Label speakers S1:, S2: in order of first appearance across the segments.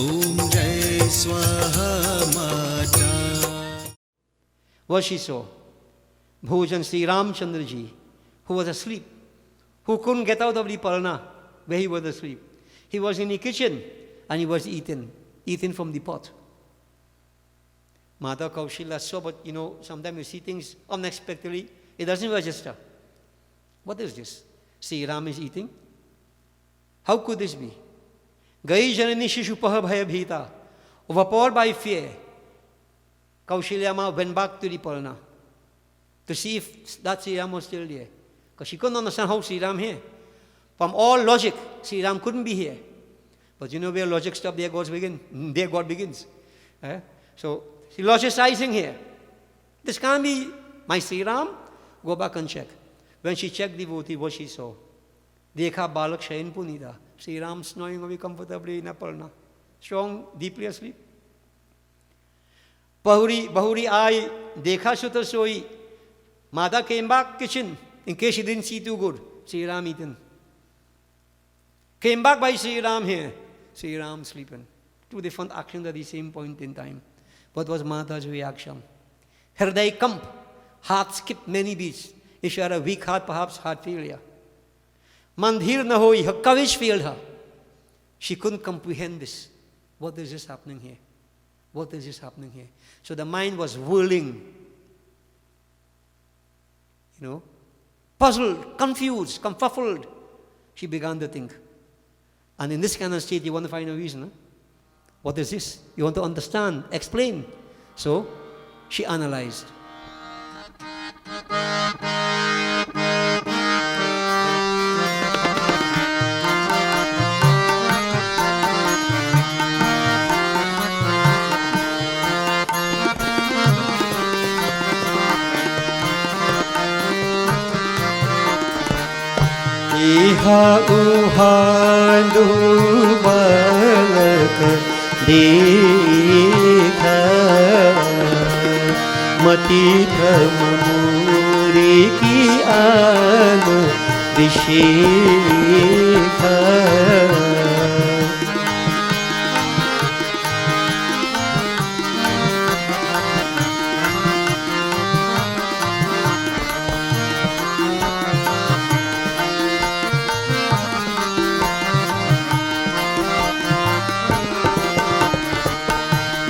S1: Om Jai Swaha Mata.
S2: What she saw? Bhojan Sri Ramchandra Ji, who was asleep, who couldn't get out of the palna where he was asleep. He was in the kitchen and he was eaten from the pot. Mata Kaushilya saw, but sometimes you see things unexpectedly, it doesn't register. What is this? Sri Ram is eating? How could this be? Gai Janani Shishupaha Bhaya Bhita. Overpowered by fear, Kaushilya Ma went back to the palna to see if that Sri Ram was still there. Because she couldn't understand how Sri Ram here. From all logic, Sri Ram couldn't be here. But where logic stops, there God begins. So, she logicizing here. This can't be my Sri Ram. Go back and check. When she checked the devotee, what she saw? Dekha balak shayin punida. Sri Ram snoring away comfortably in a palna. Strong, deeply asleep. Bahuri I dekha suta soi. Mata came back kitchen in case she didn't see too good. Sri Ram eaten. Came back by Sri Ram here. Sri Ram sleeping. Two different actions at the same point in time. What was Mata's reaction? Hriday kamp. Heart skipped many beats. If she had a weak heart, perhaps heart failure. Mandhir na hoi, her courage failed her. She couldn't comprehend this. What is this happening here? What is this happening here? So the mind was whirling. Puzzled, confused, confuffled. She began to think. And in this kind of state, you want to find a reason. Huh? What is this? You want to understand, explain. So, she analyzed.
S3: Iha uhandu balak dekha mati brahmamuri ki anu dishekha.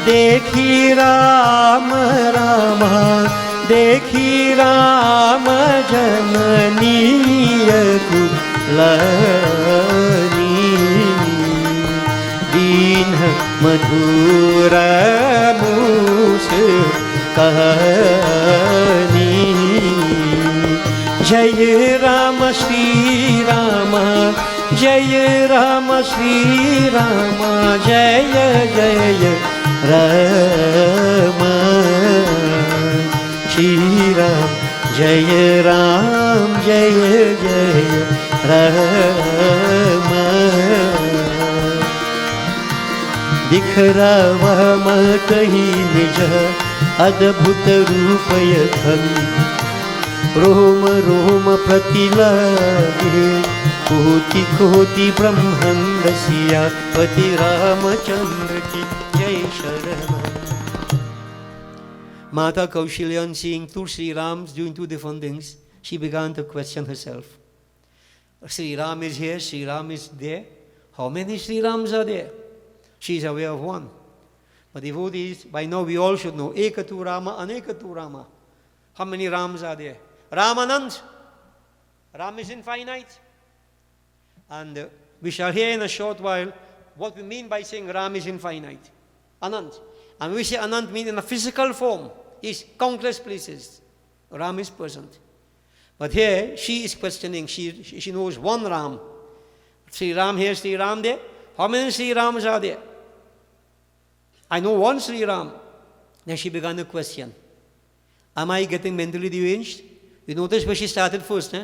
S3: देखी राम रामा देखी राम जननीय कुलनी दीन मधुर मूस कहनी जय राम श्री राम जय राम श्री राम जय जय राम श्री राम जय राम जय जय राम दिखरावा कहीं निज अद्भुत रूप यथन रोम रोम प्रतिलागे कोटि कोटि ब्रह्मांड सिया पति रामचंद्र की जय शरण.
S2: Mata Kaushilya, seeing two Sri Rams doing two different things, she began to question herself. Sri Ram is here, Sri Ram is there. How many Sri Rams are there? She is aware of one. But devotees, by now we all should know, Ekatu Rama, Anekatu Rama. How many Rams are there? Ramanand. Ram is infinite. And we shall hear in a short while what we mean by saying Ram is infinite. Anand. And we say Anand means in a physical form. Is countless places. Ram is present. But here, she is questioning. She knows one Ram. Sri Ram here, Sri Ram there. How many Sri Rams are there? I know one Sri Ram. Then she began to question. Am I getting mentally deranged? You notice where she started first,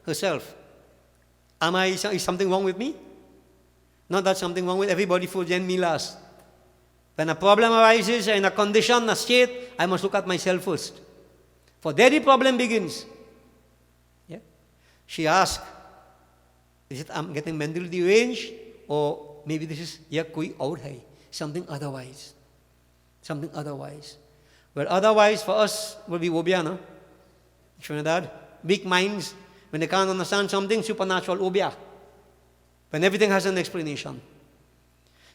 S2: herself. Is something wrong with me? Not that something wrong with everybody first, then me last. When a problem arises in a condition, a state, I must look at myself first. For there the problem begins. Yeah? She asked, is it I'm getting mentally deranged? Or maybe this is, yeah, koi aur hai. something otherwise. Something otherwise. Well, otherwise for us will be obia, no? Trinidad. Weak minds, when they can't understand something, supernatural obia. When everything has an explanation.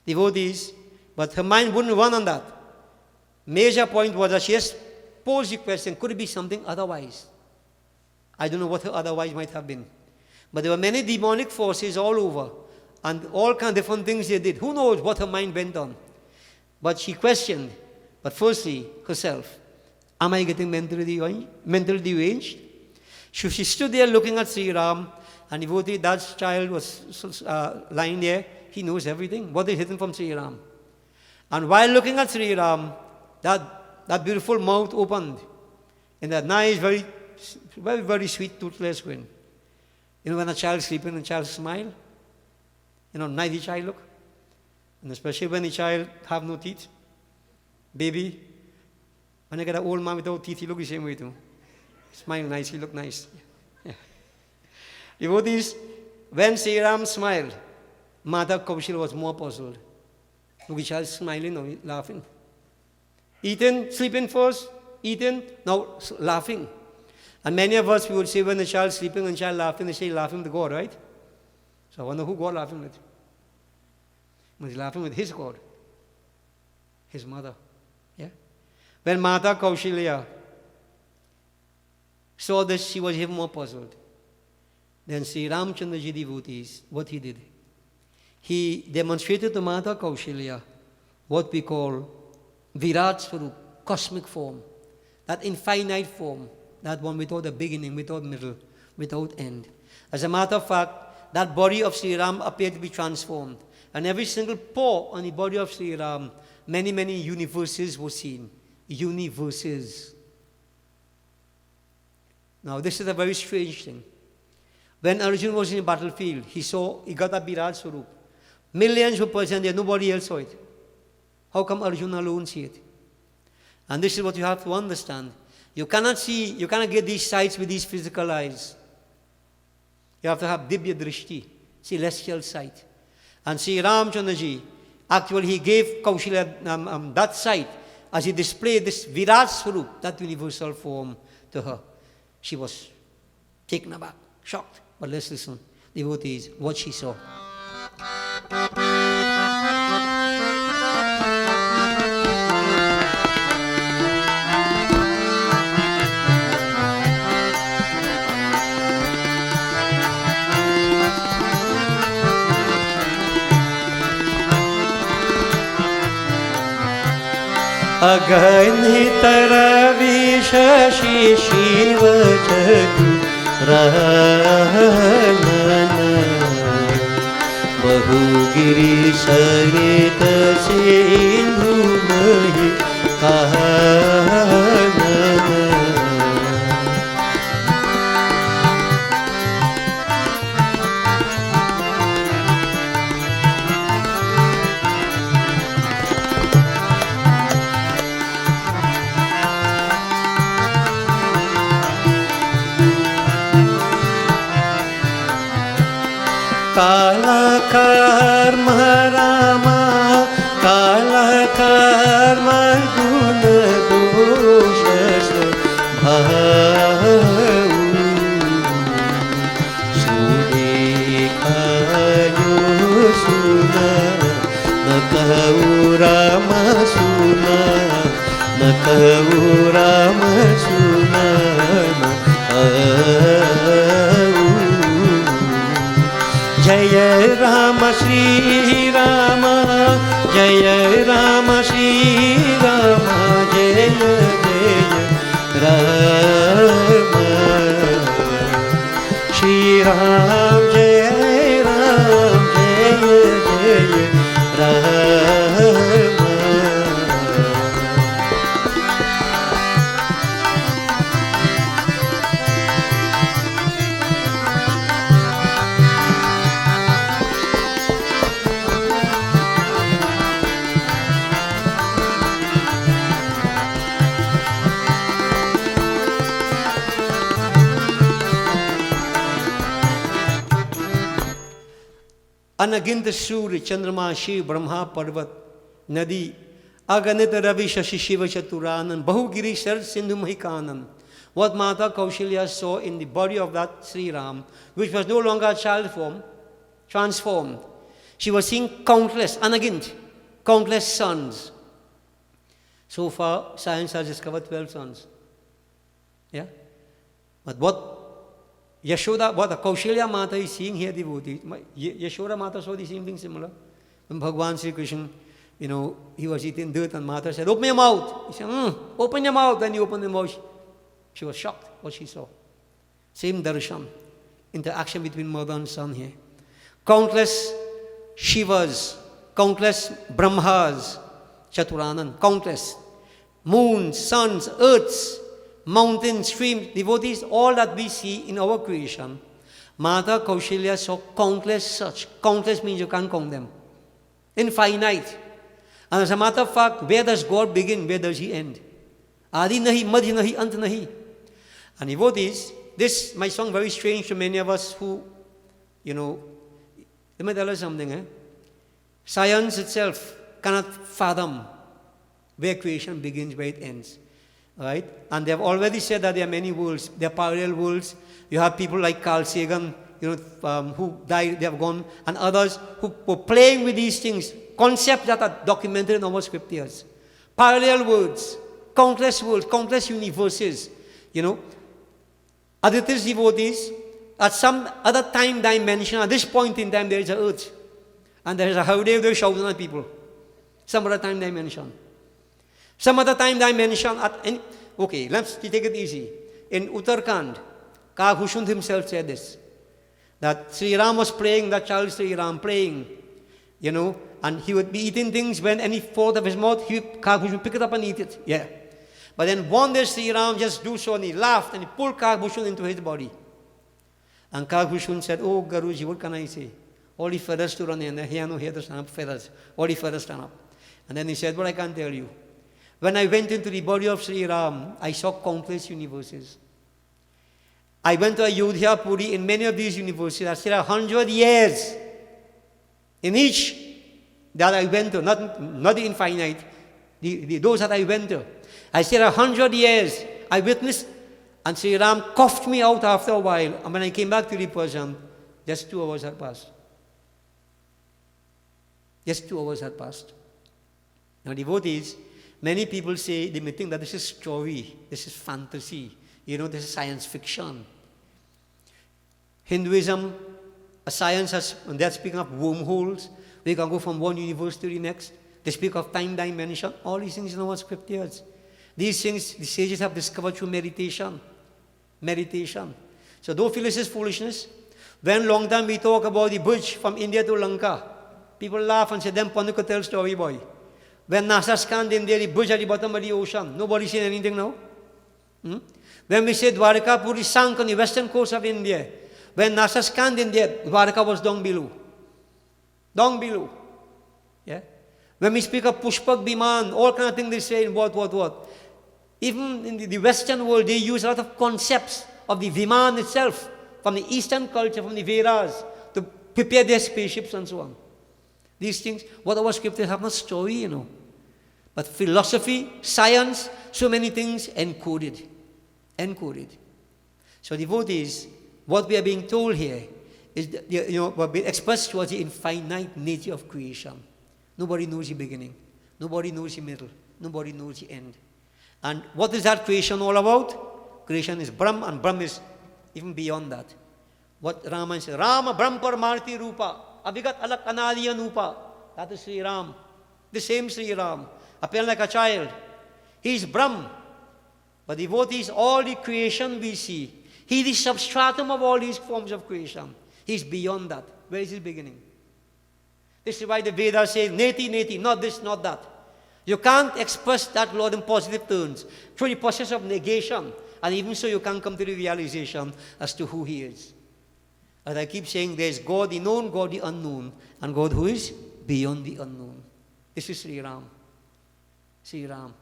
S2: Devotees, but her mind wouldn't run on that. Major point was that she just posed the question, could it be something otherwise? I don't know what her otherwise might have been. But there were many demonic forces all over, and all kind of different things they did. Who knows what her mind went on? But she questioned, but firstly, herself, am I getting mentally deranged? So she stood there looking at Sri Ram, and devotee, that child was lying there. He knows everything, what is hidden from Sri Ram. And while looking at Sri Ram, that beautiful mouth opened, and that nice, very, very, very sweet, toothless grin. You know, when a child's sleeping and a child smile, you know, nice child look. And especially when the child have no teeth. Baby, when I get an old man without teeth, he look the same way too. Smile nice, he look nice. Yeah. Devotees, when Sri Ram smiled, Mata Kaushal was more puzzled. Look, the child smiling now, laughing. Eating, sleeping first, eating, now laughing. And many of us, we would say when the child sleeping and the child laughing, they say laughing with God, right? So I wonder who God laughing with. He's laughing with his God, his mother. Yeah. When Mata Kaushalya saw this, she was even more puzzled. Then Sri Ramchandraji devotees, what he did, he demonstrated to Mata Kaushalya what we call Virat Swarup, cosmic form, that infinite form, that one without a beginning, without middle, without end. As a matter of fact, that body of Sri Ram appeared to be transformed. And every single pore on the body of Sri Ram, many, many universes were seen. Universes. Now, this is a very strange thing. When Arjuna was in the battlefield, he got a Virat Swarup. Millions were present there, nobody else saw it. How come Arjuna alone see it? And this is what you have to understand. You cannot get these sights with these physical eyes. You have to have Dibya Drishti, celestial sight. And Sri Ramchandraji, actually he gave Kaushalya that sight as he displayed this Virat Swarup, that universal form, to her. She was taken aback, shocked. But let's listen, devotees, what she saw.
S3: अगणितर विशेषि Shiv जगु रनन बहुगिरि सरित सिंधु महि कानन काला कर्म रामा काला कर्म गुण दोष भाऊ सुदेखायो सुना न कहू राम सुना न कहू राम सुना जय राम श्री राम जय राम श्री राम जय जय राम श्री राम जय जय Ram
S2: Anaginta Surya, Chandrama, Shiv, Brahma, Parvat, Nadi Aganita Ravi Shashi Shiva Chaturanan Bahugiri Sar Sindhu Mahikanan. What Mata Kaushalya saw in the body of that Sri Ram, which was no longer a child form, transformed. She was seeing countless, unagint, countless sons. So far, science has discovered 12 sons. Yeah? But what Yashoda, what the Kaushalya Mata is seeing here, devotees, Yashoda Mata saw the same thing similar. When Bhagavan Sri Krishna, he was eating dirt and Mata said, open your mouth. He said, open your mouth. Then he opened the mouth. She was shocked what she saw. Same darshan, interaction between mother and son here. Countless Shivas, countless Brahmas, Chaturanan, countless. Moons, suns, earths, mountains, streams, devotees, all that we see in our creation. Mata Kaushalya saw countless such. Countless means you can't count them. Infinite. And as a matter of fact, where does God begin? Where does He end? Adi nahi, madhi nahi, ant nahi. And devotees, this might sound very strange to many of us who, let me tell you something. Science itself cannot fathom where creation begins, where it ends. Right? And they have already said that there are many worlds. There are parallel worlds. You have people like Carl Sagan, who died, they have gone, and others who were playing with these things, concepts that are documented in our scriptures. Parallel worlds, countless universes, Aditya's devotees, at some other time dimension, at this point in time, there is an earth. And there is a Howdev, there is 1,000 people. Some other time dimension. Some other time dimension, let's take it easy. In Uttarakhand, Kaghbhushan himself said this, that Sri Ram was praying, that child Sri Ram praying, and he would be eating things when any fall of his mouth, Kaghbhushan would pick it up and eat it. Yeah. But then one day Sri Ram just do so and he laughed and he pulled Kaghbhushan into his body. And Kaghbhushan said, oh Guruji, what can I say? All the feathers to run in there, here no hair to stand up, feathers. All the feathers stand up. And then he said, well, I can't tell you. When I went into the body of Sri Ram, I saw countless universes. I went to Ayodhya, Puri, in many of these universes. I stayed 100 years. In each that I went to, not the infinite, those that I went to. I stayed 100 years. I witnessed, and Sri Ram coughed me out after a while. And when I came back to the person, just 2 hours had passed. Just 2 hours had passed. Now, devotees, many people say, they may think that this is story, this is fantasy, this is science fiction. Hinduism, a science has, and they're speaking of wormholes, we can go from one universe to the next. They speak of time dimension, all these things in our scriptures. These things the sages have discovered through meditation. Meditation. So don't feel this is foolishness. When long time we talk about the bridge from India to Lanka, people laugh and say, them Panu could tell story boy. When NASA scanned India, the bridge at the bottom of the ocean, nobody saying anything now. When we say Dwarka Puri sank on the western coast of India, when NASA scanned India, Dwarka was down below. Down below. Yeah? When we speak of Pushpak Biman, all kind of things they say, what. Even in the Western world, they use a lot of concepts of the Viman itself, from the Eastern culture, from the Vedas, to prepare their spaceships and so on. These things, what our scriptures have not story, But philosophy, science, so many things encoded. So devotees, what we are being told here is, what being expressed towards the infinite nature of creation. Nobody knows the beginning. Nobody knows the middle. Nobody knows the end. And what is that creation all about? Creation is Brahm, and Brahm is even beyond that. What Raman says, Rama Brahm Paramarti Rupa, Abigat Alak Anadi Anupa. That is Sri Ram. The same Sri Ram, appearing like a child. He is Brahm. But devotees, all the creation we see, he is the substratum of all these forms of creation. He is beyond that. Where is his beginning? This is why the Vedas say, neti, neti, not this, not that. You can't express that Lord in positive terms through the process of negation. And even so, you can't come to the realization as to who He is. As I keep saying, there is God the known, God the unknown, and God who is beyond the unknown. This is Sri Ram. Sri Ram.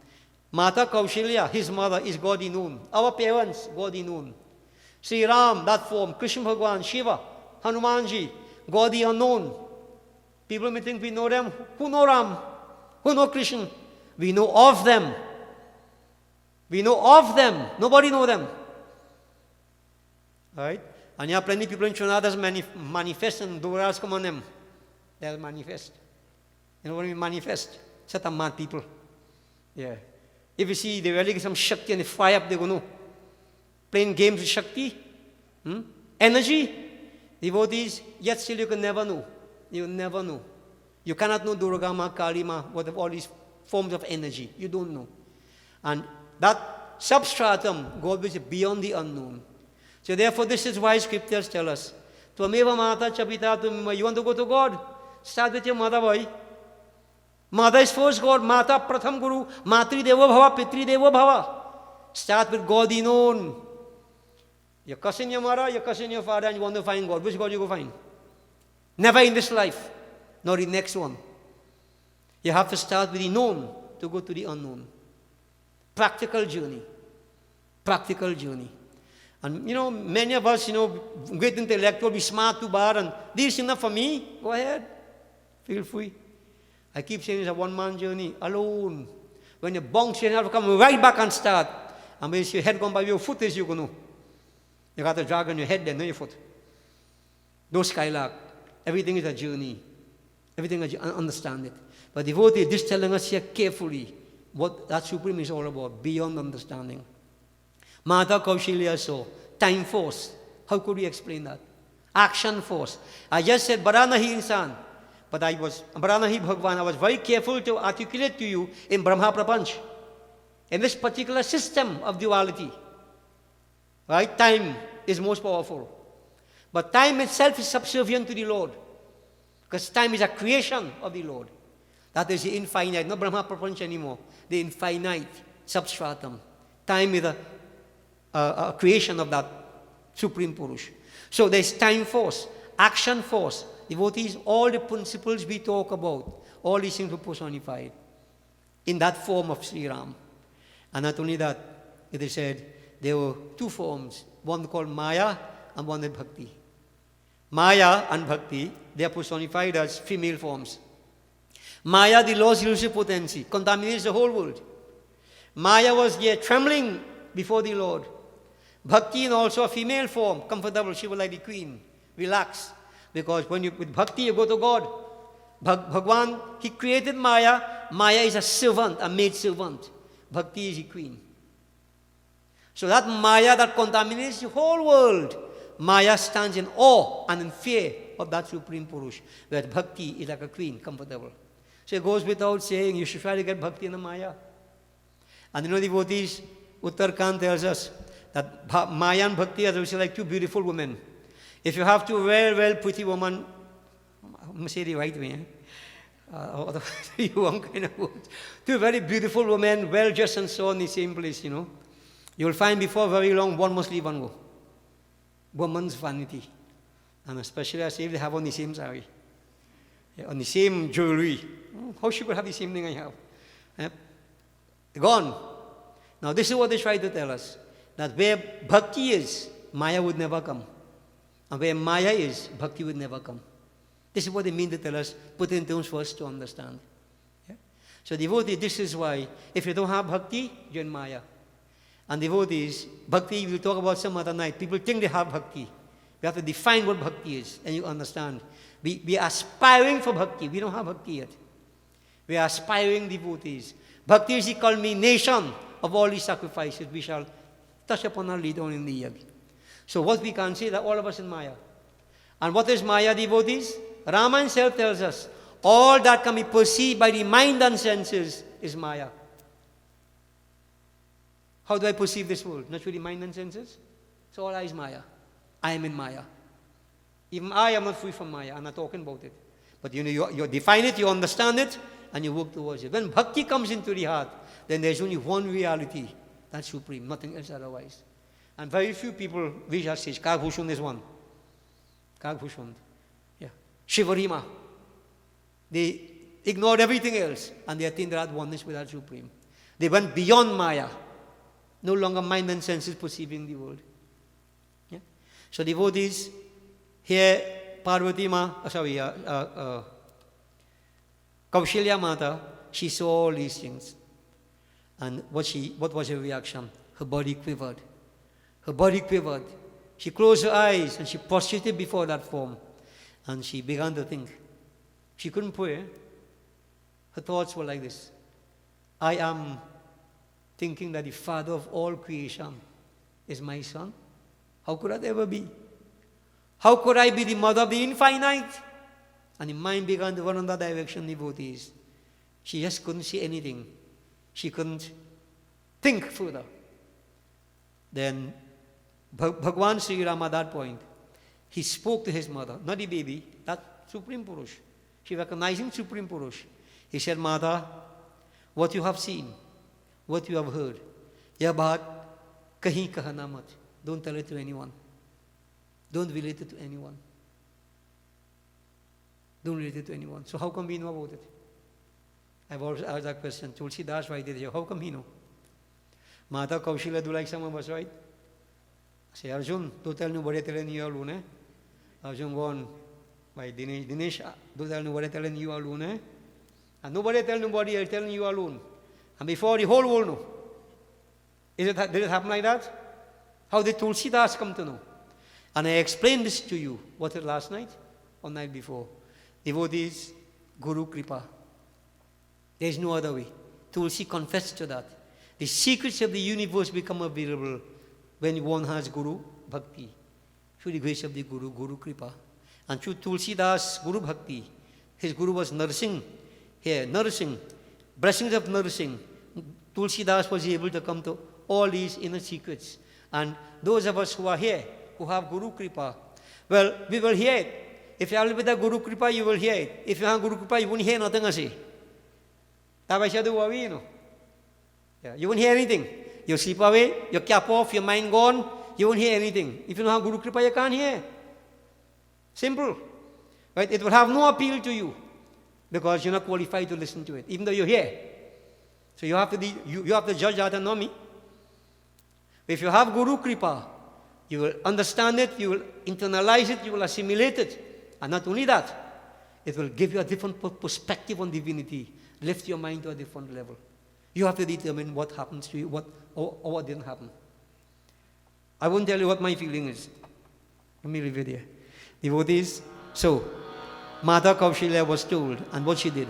S2: Mata Kaushalya, his mother, is God the known. Our parents, God the known. Sri Ram, that form, Krishna Bhagavan, Shiva, Hanumanji, God the unknown. People may think we know them. Who know Ram? Who know Krishna? We know of them. We know of them. Nobody know them. Right? And there are plenty of people in Trinidad that manifest and Doras come on them. They'll manifest. You know what I mean? Manifest. Set of mad people. Yeah. If you see they really get some Shakti and they fire up, they're going to playing games with Shakti. Energy. Devotees, yet still you can never know. You never know. You cannot know Durga Ma, Kali Ma, what all these forms of energy. You don't know. And that substratum, God is beyond the unknown. So therefore, this is why scriptures tell us, Tvameva Mata Chapita Tumima. You want to go to God? Start with your mother, boy. Mother is first God. Mata Pratham Guru. Matri Deva Bhava, Pitri Deva Bhava. Start with God alone. You're cussing your mother, you're cussing your father, and you want to find God. Which God you go find? Never in this life, nor the next one. You have to start with the known to go to the unknown. Practical journey. Practical journey. And, you know, many of us, you know, great intellectual, be smart too bad, and this is enough for me. Go ahead. Feel free. I keep saying it's a one-man journey, alone. When you bounce, you have to come right back and start. And when your head gone by your foot, is you going to. You got to drag on your head then, not your foot. No skylark. Everything is a journey. Everything is understand it. But devotee, this telling us here carefully what that Supreme is all about, beyond understanding. Mata Kaushalya saw, time force. How could we explain that? Action force. I just said, Baranahi Insan. But Baranahi Bhagwan, I was very careful to articulate to you in Brahma Prapanch. In this particular system of duality. Right? Time is most powerful. But time itself is subservient to the Lord. Because time is a creation of the Lord. That is the infinite, not Brahma Prapanch anymore. The infinite substratum. Time is a creation of that Supreme Purush. So there's time force, action force. Devotees, all the principles we talk about, all these things were personified in that form of Sri Ram. And not only that, it is said, there were two forms, one called Maya and one is Bhakti. Maya and Bhakti, they are personified as female forms. Maya, the Lord's elusive potency, contaminates the whole world. Maya was there trembling before the Lord. Bhakti in also a female form, comfortable, she was like the queen, relax. Because when you with Bhakti, you go to God. Bhagwan, he created Maya. Maya is a servant, a maid servant. Bhakti is the queen. So that Maya that contaminates the whole world, Maya stands in awe and in fear of that Supreme Purush, whereas Bhakti is like a queen, comfortable. So it goes without saying, you should try to get Bhakti in the Maya. And you know, devotees, Uttarkand tells us that Maya and Bhakti are like two beautiful women. If you have two well pretty women, I'm going to say the right way, two very beautiful women, well dressed and so on in the same place, you know. You'll find before very long, one must leave and go. Woman's vanity. And especially as if they have on the same saree, on the same jewelry. How she could have the same thing I have? Gone. Now this is what they try to tell us. That where Bhakti is, Maya would never come. And where Maya is, Bhakti would never come. This is what they mean to tell us, put in terms for us to understand. Yeah? So devotee, this is why, if you don't have Bhakti, you're in Maya. And devotees, Bhakti, we'll talk about some other night. People think they have Bhakti. We have to define what Bhakti is, and you understand. We are aspiring for Bhakti. We don't have Bhakti yet. We are aspiring devotees. Bhakti is the culmination of all these sacrifices we shall touch upon our later on in the year. So what we can say that all of us in Maya. And what is Maya, devotees? Rama himself tells us, all that can be perceived by the mind and senses is Maya. How do I perceive this world? Not through the mind and senses. So all I is Maya. I am in Maya. Even I am not free from Maya. I'm not talking about it. But you know, you define it, you understand it, and you work towards it. When Bhakti comes into the heart, then there's only one reality. That's supreme, nothing else otherwise. And very few people reach that stage. Kagbhushund is one. Kagbhushund. Yeah. Shivarima. They ignored everything else, and they attained that oneness with that supreme. They went beyond Maya. No longer mind and senses perceiving the world. Yeah? So devotees, here Parvati Ma, Kaushalya Mata, she saw all these things. And what was her reaction? Her body quivered. Her body quivered. She closed her eyes and she prostrated before that form. And she began to think. She couldn't pray. Her thoughts were like this. I am thinking that the Father of all creation is my son. How could that ever be? How could I be the mother of the infinite? And the mind began to run in that direction, devotees. She just couldn't see anything. She couldn't think further. Then Bhagwan Sri Ram at that point, he spoke to his mother, not the baby, that Supreme Purush. She recognizing Supreme Purush. He said, Mother, what you have seen, what you have heard, यह बात कहीं कहना मत. Don't tell it to anyone. Don't relate it to anyone. Don't relate it to anyone. So how come we know about it? I've always asked that question. Tulsi Das, why did you? How come he know? Mata Kaushila do like some of us, right? Say, Arjun, don't tell nobody telling you alone, eh? Arjun gone. Why Dinesh, don't tell nobody telling you alone, eh? And nobody tell nobody else telling you alone. And before the whole world know. Did it happen like that? How did Tulsi Das come to know? And I explained this to you. Was it last night or night before? Devotees, Guru Kripa. There is no other way. Tulsi confessed to that. The secrets of the universe become available when one has Guru Bhakti. Through the grace of the Guru, Guru Kripa. And through Tulsi Das Guru Bhakti, his Guru was nursing here, nourishing, blessings of nourishing. Tulsi Das was able to come to all these inner secrets. And those of us who are here, who have Guru Kripa, well, we will hear it. If you are with the Guru Kripa, you will hear it. If you have Guru Kripa, you won't hear nothing I say. That was the worry, you know. Yeah, you won't hear anything. You sleep away, you cap off, your mind gone, you won't hear anything. If you don't have Guru Kripa, you can't hear. Simple. Right? It will have no appeal to you because you're not qualified to listen to it, even though you're here. So you have to judge that and know me. If you have Guru Kripa, you will understand it, you will internalize it, you will assimilate it. And not only that, it will give you a different perspective on divinity, lift your mind to a different level. You have to determine what happens to you, or what didn't happen. I won't tell you what my feeling is. Let me leave it there. Devotees, so, Mata Kaushalya was told, and what she did,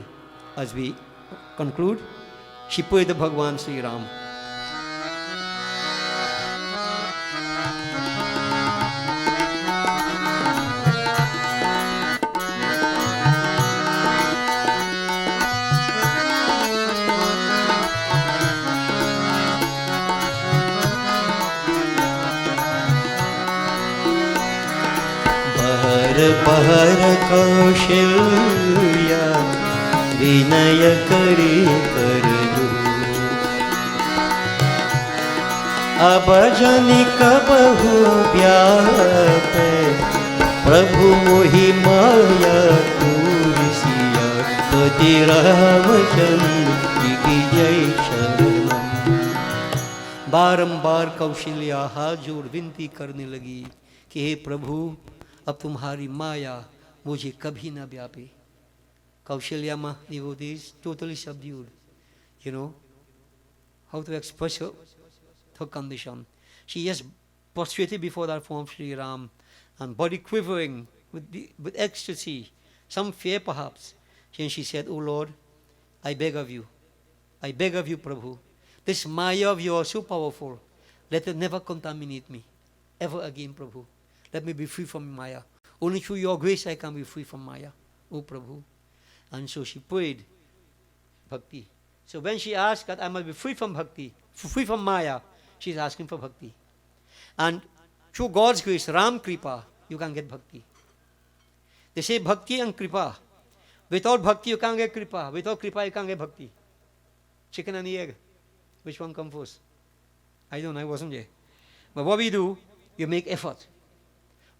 S2: as we conclude, she prayed to Bhagwan Sri Ram.
S3: पहर कौशल्या विनय करी कर दो अब जनि कबहु व्यापे प्रभु मोहि माया तुलसिया पति रामचंद्र की जय शरणम.
S2: बारंबार कौशल्या हाथ जोड़ विनती करने लगी कि हे प्रभु, अब तुम्हारी माया मुझे कभी न व्यापे. Kaushalya ma, devotees, totally subdued. You know how to express her condition. She just prostrated before that form Sri Ram, and body quivering with ecstasy, some fear perhaps. And she said, "Oh Lord, I beg of you, Prabhu, this Maya of yours so powerful, let it never contaminate me, ever again, Prabhu. Let me be free from Maya. Only through your grace I can be free from Maya, oh Prabhu." And so she prayed bhakti. So when she asked that I must be free from bhakti, free from Maya, she's asking for bhakti. And through God's grace, Ram Kripa, you can get bhakti. They say bhakti and kripa. Without bhakti you can't get kripa. Without kripa you can't get bhakti. Chicken and the egg. Which one comes first? I don't know, I wasn't there. But what we do, you make effort.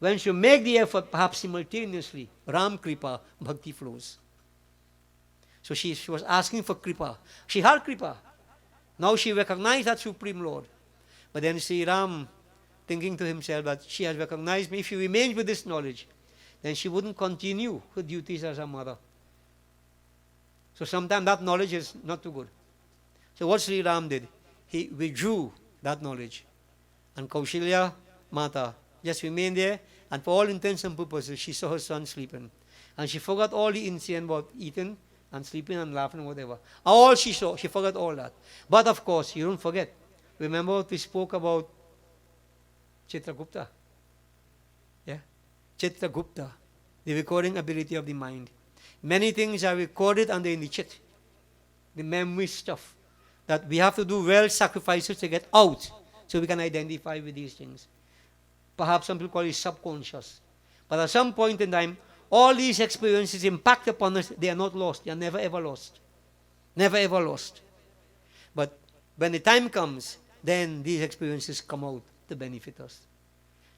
S2: Once you make the effort, perhaps simultaneously, Ram Kripa, bhakti flows. So she was asking for kripa. She had kripa. Now she recognized that Supreme Lord. But then Sri Ram, thinking to himself that she has recognized me, if she remains with this knowledge, then she wouldn't continue her duties as a mother. So sometimes that knowledge is not too good. So what Sri Ram did, he withdrew that knowledge. And Kaushalya Mata just remained there, and for all intents and purposes, she saw her son sleeping. And she forgot all the incident about eating and sleeping and laughing and whatever. All she saw, she forgot all that. But of course, you don't forget. Remember what we spoke about Chitragupta? Yeah? Chitragupta, the recording ability of the mind. Many things are recorded under in the chit, the memory stuff, that we have to do real sacrifices to get out so we can identify with these things. Perhaps some people call it subconscious. But at some point in time, all these experiences impact upon us. They are not lost. They are never ever lost. Never ever lost. But when the time comes, then these experiences come out to benefit us.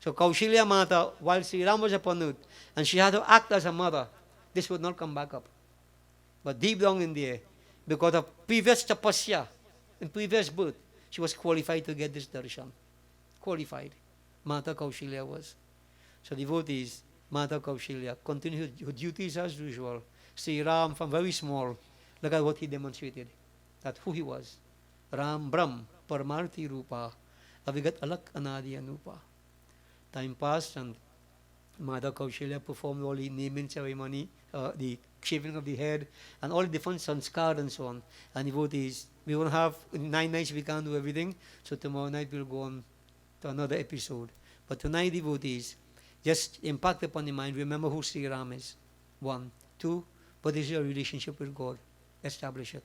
S2: So Kaushalya Mata, while Sri Ram was upon earth, and she had to act as a mother, this would not come back up. But deep down in there, because of previous tapasya, in previous birth, she was qualified to get this darshan. Qualified. Mata Kaushalya was. So devotees, Mata Kaushalya continued her duties as usual. Sri Ram, from very small, look at what he demonstrated. That who he was. Ram Brahm, Paramarthi Rupa, Avigat Alak Anadi Anupa. Time passed and Mata Kaushalya performed all the naming ceremony, the shaving of the head, and all the different sanskar and so on. And devotees, we won't have, in 9 nights we can't do everything, so tomorrow night we'll go on to another episode. But tonight, devotees, just impact upon the mind. Remember who Sri Ram is. 1. 2. What is your relationship with God? Establish it.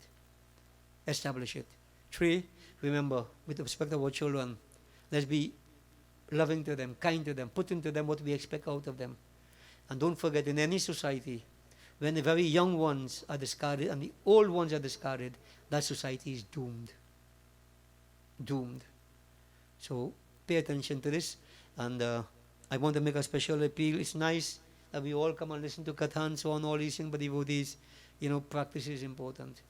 S2: Establish it. 3. Remember, with respect to our children, let's be loving to them, kind to them, putting to them what we expect out of them. And don't forget, in any society, when the very young ones are discarded and the old ones are discarded, that society is doomed. Doomed. So pay attention to this. And I want to make a special appeal. It's nice that we all come and listen to Katha and so on, all these things, but devotees, practice is important.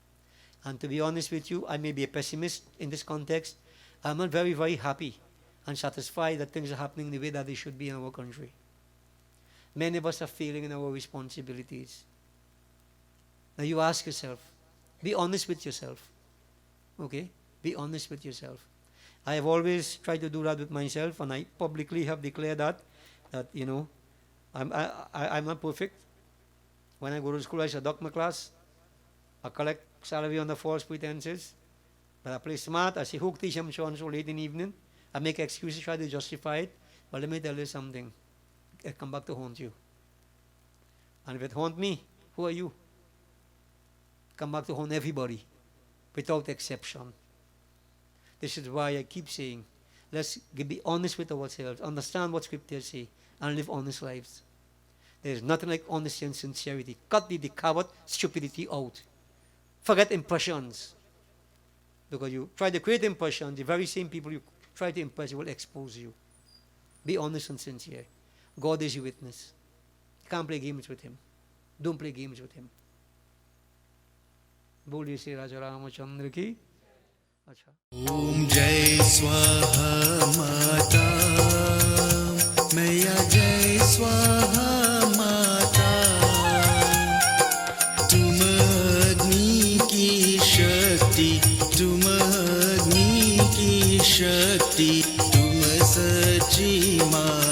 S2: And to be honest with you, I may be a pessimist in this context. I'm not very, very happy and satisfied that things are happening the way that they should be in our country. Many of us are failing in our responsibilities. Now you ask yourself, be honest with yourself. Okay? Be honest with yourself. I have always tried to do that with myself, and I publicly have declared that I'm not perfect. When I go to school, I conduct my class. I collect salary on the false pretenses. But I play smart. I say, who teach him so late in the evening? I make excuses, try to justify it. But let me tell you something. It'll come back to haunt you. And if it haunt me, who are you? Come back to haunt everybody, without exception. This is why I keep saying, let's be honest with ourselves, understand what scriptures say, and live honest lives. There is nothing like honesty and sincerity. Cut the coward stupidity out. Forget impressions. Because you try to create impressions, the very same people you try to impress will expose you. Be honest and sincere. God is your witness. You can't play games with Him. Don't play games with Him. बोलिए श्री राजा रामचंद्र की अच्छा
S1: ओम जय स्वाहा माता मैया जय स्वाहा माता तुम अग्नि की शक्ति तुम अग्नि की शक्ति तुम सच्ची माँ